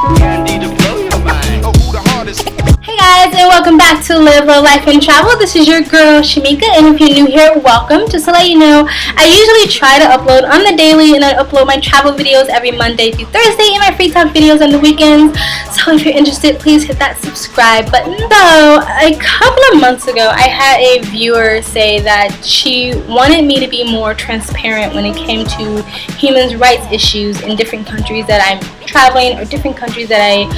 Candy to blow your mind. Oh, who the hardest? Hey guys, and welcome back to Live, Love, Life, and Travel. This is your girl, Shamika, and if you're new here, welcome. Just to let you know, I usually try to upload on the daily, and I upload my travel videos every Monday through Thursday, and my free talk videos on the weekends. So if you're interested, please hit that subscribe button. So, a couple of months ago, I had a viewer say that she wanted me to be more transparent when it came to human rights issues in different countries that I'm traveling, or different countries that I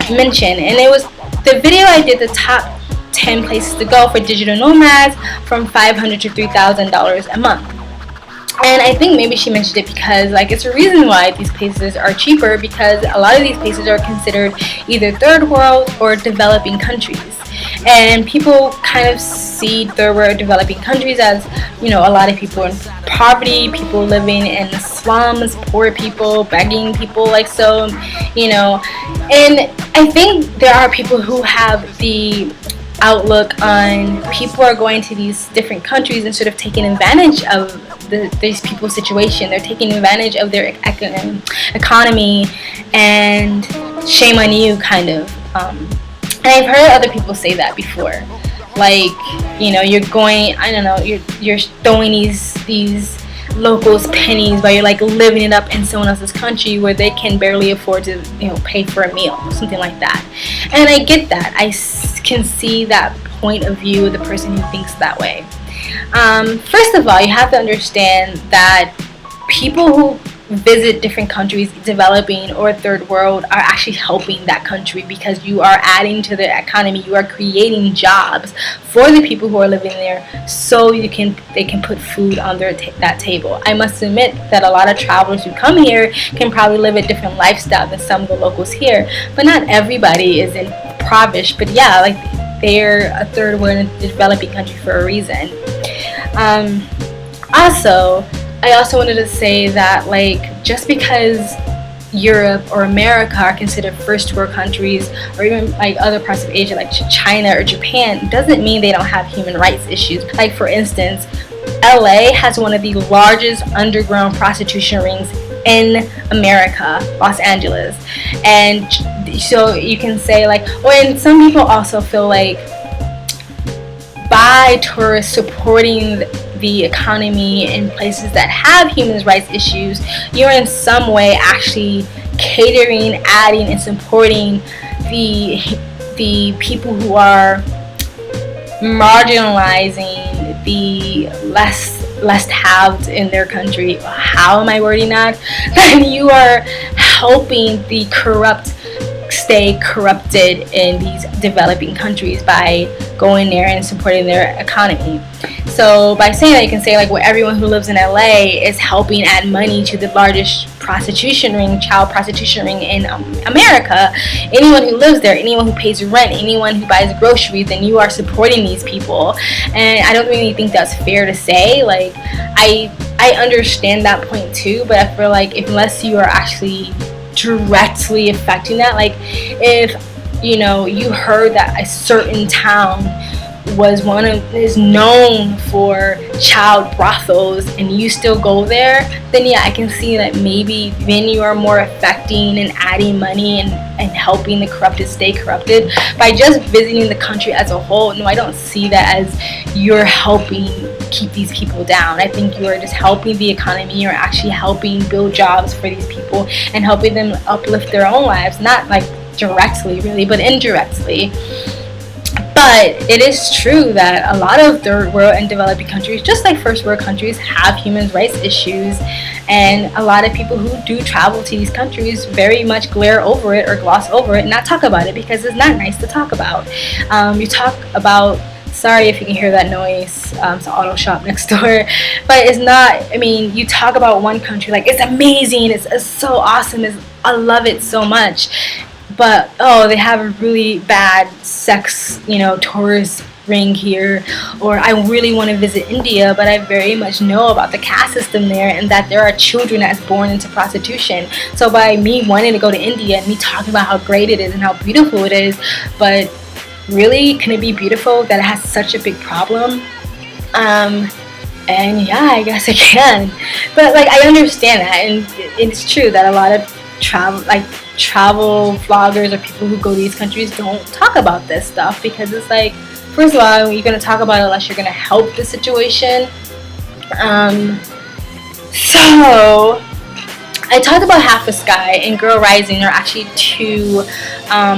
mentioned. And it was the video I did, the top 10 places to go for digital nomads from $500 to $3,000 a month. And I think maybe she mentioned it because it's a reason why these places are cheaper, because a lot of these places are considered either third world or developing countries. And people kind of see third world developing countries as, a lot of people in poverty, people living in the slums, poor people, begging people, and I think there are people who have the outlook on people are going to these different countries and sort of taking advantage of these people's situation. They're taking advantage of their economy, and shame on you, kind of. And I've heard other people say that before. You're going, you're throwing these locals pennies while you're living it up in someone else's country where they can barely afford to pay for a meal, something like that. And I get that. I can see that point of view of the person who thinks that way. First of all, you have to understand that people who visit different countries, developing or third world, are actually helping that country, because you are adding to their economy. You are creating jobs for the people who are living there, so they can put food on that table. I must admit that a lot of travelers who come here can probably live a different lifestyle than some of the locals here, but not everybody is impoverished. But yeah, they're a third world and developing country for a reason. I also wanted to say that just because Europe or America are considered first world countries, or even other parts of Asia like China or Japan, doesn't mean they don't have human rights issues. For instance, LA has one of the largest underground prostitution rings in America, Los Angeles. And so you can say and some people also feel by tourists supporting the economy in places that have human rights issues, you're in some way actually catering, adding, and supporting the people who are marginalizing the less haved in their country. How am I wording that? Then you are helping the corrupt stay corrupted in these developing countries by going there and supporting their economy. So by saying that, you can say everyone who lives in LA is helping add money to the largest child prostitution ring in America. Anyone who lives there, anyone who pays rent, anyone who buys groceries, then you are supporting these people. And I don't really think that's fair to say. I understand that point too, but I feel unless you are actually directly affecting that, if you heard that a certain town is known for child brothels and you still go there, then yeah, I can see that maybe then you are more affecting and adding money and helping the corrupted stay corrupted. By just visiting the country as a whole, no, I don't see that as you're helping keep these people down. I think you are just helping the economy. You're actually helping build jobs for these people and helping them uplift their own lives, not directly really, but indirectly. But it is true that a lot of third world and developing countries, just like first world countries, have human rights issues, and a lot of people who do travel to these countries very much glare over it or gloss over it and not talk about it, because it's not nice to talk about. You talk about, sorry if you can hear that noise, it's an auto shop next door, but it's not, you talk about one country it's amazing, it's so awesome, I love it so much, but they have a really bad sex tourist ring here, or I really want to visit India, but I very much know about the caste system there and that there are children that's born into prostitution. So by me wanting to go to India and me talking about how great it is and how beautiful it is, but really, can it be beautiful that it has such a big problem? And yeah, I guess it can. But I understand that, and it's true that a lot of travel vloggers or people who go to these countries don't talk about this stuff, because it's like, first of all, you're gonna talk about it unless you're gonna help the situation. So I talked about Half the Sky and Girl Rising are actually two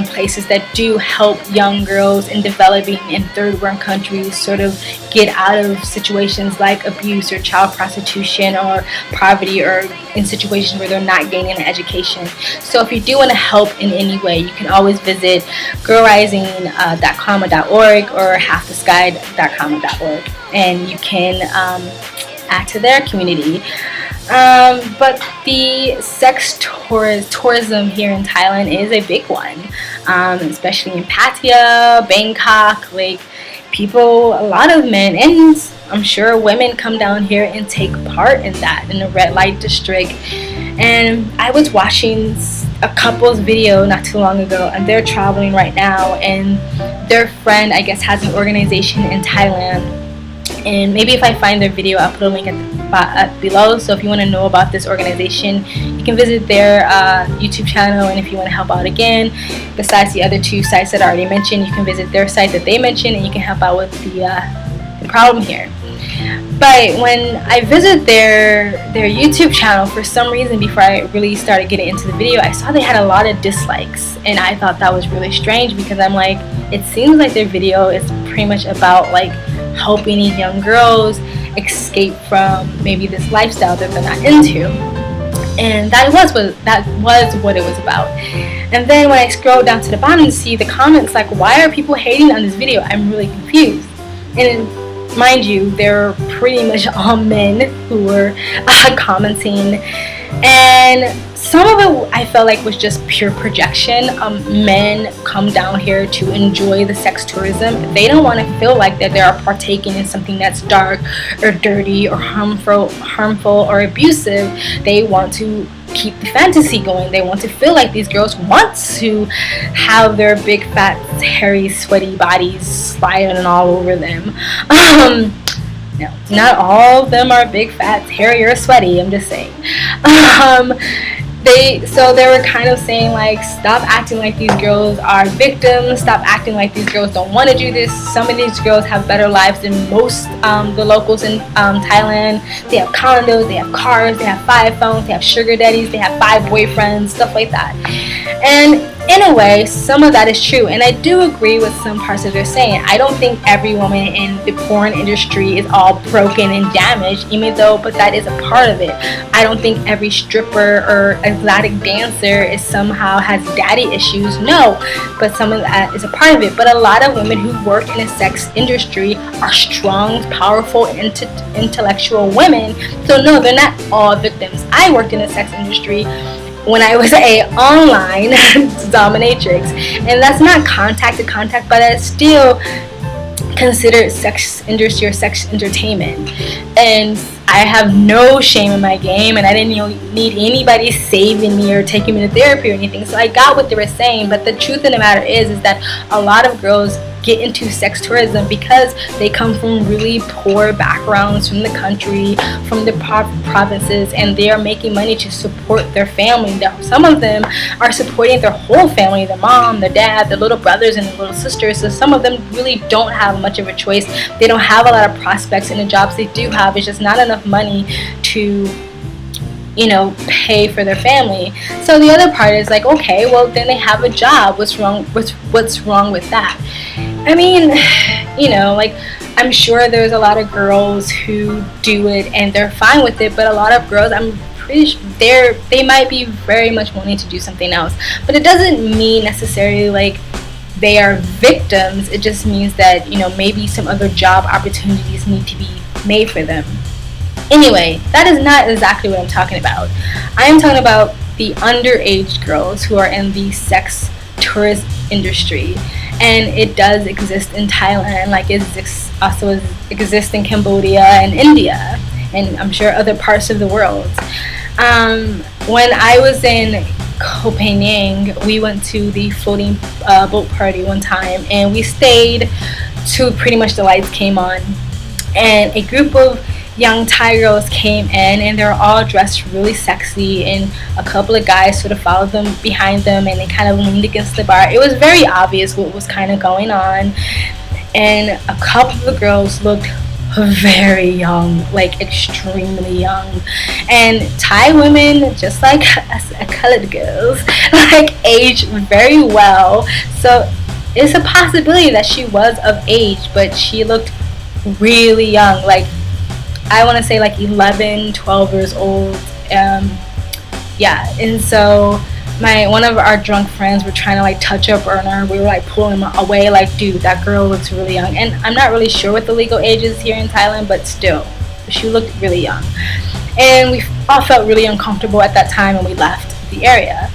places that do help young girls in developing and third world countries sort of get out of situations like abuse or child prostitution or poverty, or in situations where they're not gaining an education. So if you do want to help in any way, you can always visit girlrising.com.org or halfthesky.com.org, and you can add to their community. But the sex tourism here in Thailand is a big one, especially in Pattaya, Bangkok. Like, people, a lot of men, and I'm sure women, come down here and take part in that, in the red light district. And I was watching a couple's video not too long ago, and they're traveling right now, and their friend, I guess, has an organization in Thailand. And maybe if I find their video, I'll put a link below. So if you want to know about this organization, you can visit their YouTube channel. And if you want to help out again, besides the other two sites that I already mentioned, you can visit their site that they mentioned, and you can help out with the problem here. But when I visited their YouTube channel, for some reason, before I really started getting into the video, I saw they had a lot of dislikes, and I thought that was really strange, because I'm like, it seems like their video is pretty much about like helping these young girls escape from maybe this lifestyle that they're not into, and that was what it was about. And then when I scrolled down to the bottom to see the comments, like, why are people hating on this video? I'm really confused. And mind you, they're pretty much all men who were commenting, and some of it I felt like was just pure projection. Men come down here to enjoy the sex tourism. They don't want to feel like that they are partaking in something that's dark or dirty or harmful or abusive. They want to keep the fantasy going. They want to feel like these girls want to have their big, fat, hairy, sweaty bodies sliding all over them. No, not all of them are big, fat, hairy, or sweaty. I'm just saying. They were kind of saying, like, stop acting like these girls are victims. Stop acting like these girls don't want to do this. Some of these girls have better lives than most the locals in Thailand. They have condos, they have cars, they have 5 phones, they have sugar daddies, they have 5 boyfriends, stuff like that. And in a way, some of that is true, and I do agree with some parts that they're saying. I don't think every woman in the porn industry is all broken and damaged, but that is a part of it. I don't think every stripper or exotic dancer somehow has daddy issues. No, but some of that is a part of it. But a lot of women who work in the sex industry are strong, powerful, intellectual women. So no, they're not all victims. I worked in the sex industry when I was a online dominatrix, and that's not contact to contact, but it's still considered sex industry or sex entertainment. And I have no shame in my game, and I didn't need anybody saving me or taking me to therapy or anything. So I got what they were saying, but the truth of the matter is that a lot of girls get into sex tourism because they come from really poor backgrounds, from the country, from the provinces, and they are making money to support their family. Some of them are supporting their whole family, their mom, their dad, their little brothers and their little sisters. So some of them really don't have much of a choice. They don't have a lot of prospects, and the jobs they do have is just not enough money to pay for their family. So the other part is like, okay, well, then they have a job. What's wrong with that? I mean, like, I'm sure there's a lot of girls who do it and they're fine with it, but a lot of girls, I'm pretty sure they might be very much wanting to do something else. But it doesn't mean necessarily like they are victims. It just means that, maybe some other job opportunities need to be made for them. Anyway, that is not exactly what I'm talking about. I am talking about the underage girls who are in the sex tourist industry. And it does exist in Thailand, like it also exists in Cambodia and India, and I'm sure other parts of the world. When I was in Koh Phangan, we went to the floating boat party one time, and we stayed till pretty much the lights came on. And a group of young Thai girls came in, and they were all dressed really sexy, and a couple of guys sort of followed them behind them, and they kind of leaned against the bar. It was very obvious what was kind of going on, and a couple of the girls looked very young, like extremely young. And Thai women, just like us colored girls, like age very well. So it's a possibility that she was of age, but she looked really young, like I want to say like 11, 12 years old. Yeah, and so one of our drunk friends were trying to like touch up on her. We were like pulling him away, like, dude, that girl looks really young. And I'm not really sure what the legal age is here in Thailand, but still, she looked really young. And we all felt really uncomfortable at that time, and we left the area.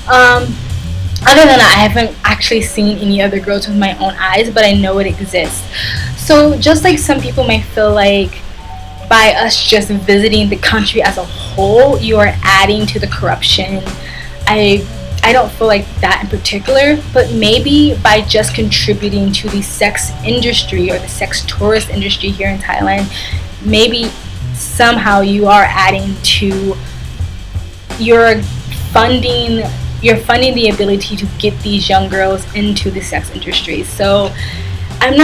Other than that, I haven't actually seen any other girls with my own eyes, but I know it exists. So just like some people may feel like by us just visiting the country as a whole, you are adding to the corruption. I don't feel like that in particular, but maybe by just contributing to the sex industry or the sex tourist industry here in Thailand, maybe somehow you are adding to your funding. You're funding the ability to get these young girls into the sex industry. So I'm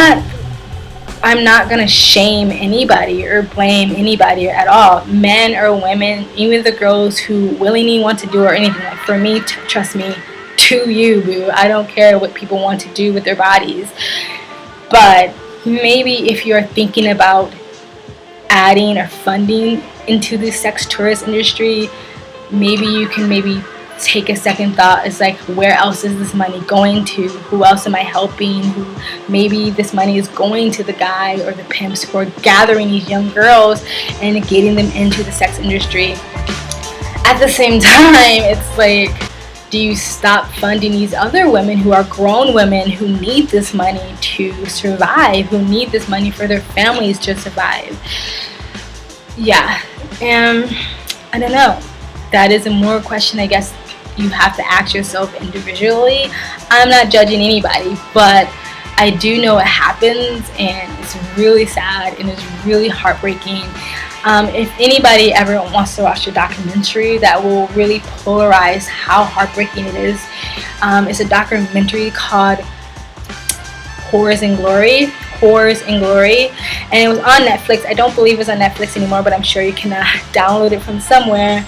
not gonna shame anybody or blame anybody at all, men or women, even the girls who willingly want to do or anything. Like for me, trust me, to you, boo. I don't care what people want to do with their bodies. But maybe if you're thinking about adding or funding into the sex tourist industry, maybe you can take a second thought. It's like, where else is this money going to? Who else am I helping? Maybe this money is going to the guy or the pimps who are gathering these young girls and getting them into the sex industry. At the same time, it's like, do you stop funding these other women who are grown women who need this money to survive, who need this money for their families to survive? Yeah, I don't know. That is a more question, I guess, you have to ask yourself individually. I'm not judging anybody, but I do know it happens, and it's really sad and it's really heartbreaking. If anybody ever wants to watch a documentary that will really polarize how heartbreaking it is, it's a documentary called Whores and Glory, and it was on Netflix. I don't believe it's on Netflix anymore, but I'm sure you can download it from somewhere.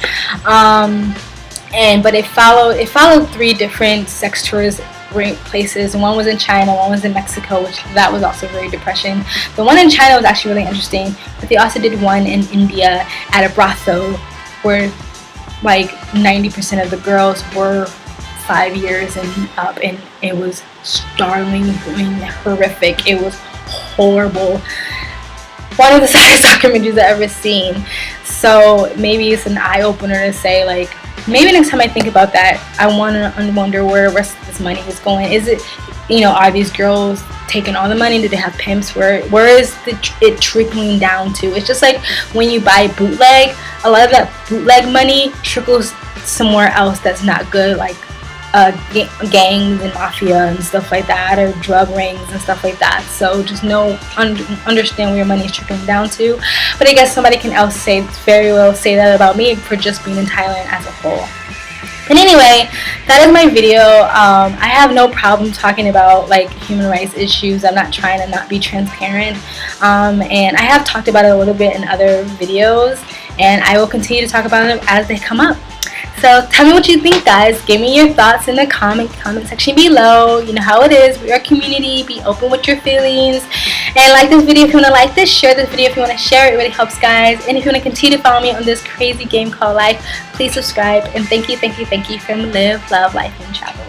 But it followed 3 different sex tourist places. One was in China, one was in Mexico, which that was also very depressing. The one in China was actually really interesting, but they also did one in India at a brothel where like 90% of the girls were 5 years and up, and it was startlingly horrific. It was horrible. One of the saddest documentaries I've ever seen. So maybe it's an eye-opener to say, like, maybe next time I think about that, I wonder where the rest of this money is going. Is it, are these girls taking all the money? Do they have pimps? Where is it trickling down to? It's just like when you buy bootleg, a lot of that bootleg money trickles somewhere else that's not good, like gangs and mafia and stuff like that, or drug rings and stuff like that. So just understand where your money is trickling down to. But I guess somebody can very well say that about me for just being in Thailand as a whole. But anyway, that is my video. I have no problem talking about like human rights issues. I'm not trying to not be transparent, and I have talked about it a little bit in other videos, and I will continue to talk about them as they come up. So tell me what you think, guys. Give me your thoughts in the comment section below. You know how it is. We're a community. Be open with your feelings. And like this video if you want to like this. Share this video if you want to share it. It really helps, guys. And if you want to continue to follow me on this crazy game called life, please subscribe. And thank you from Live, Love, Life, and Travel.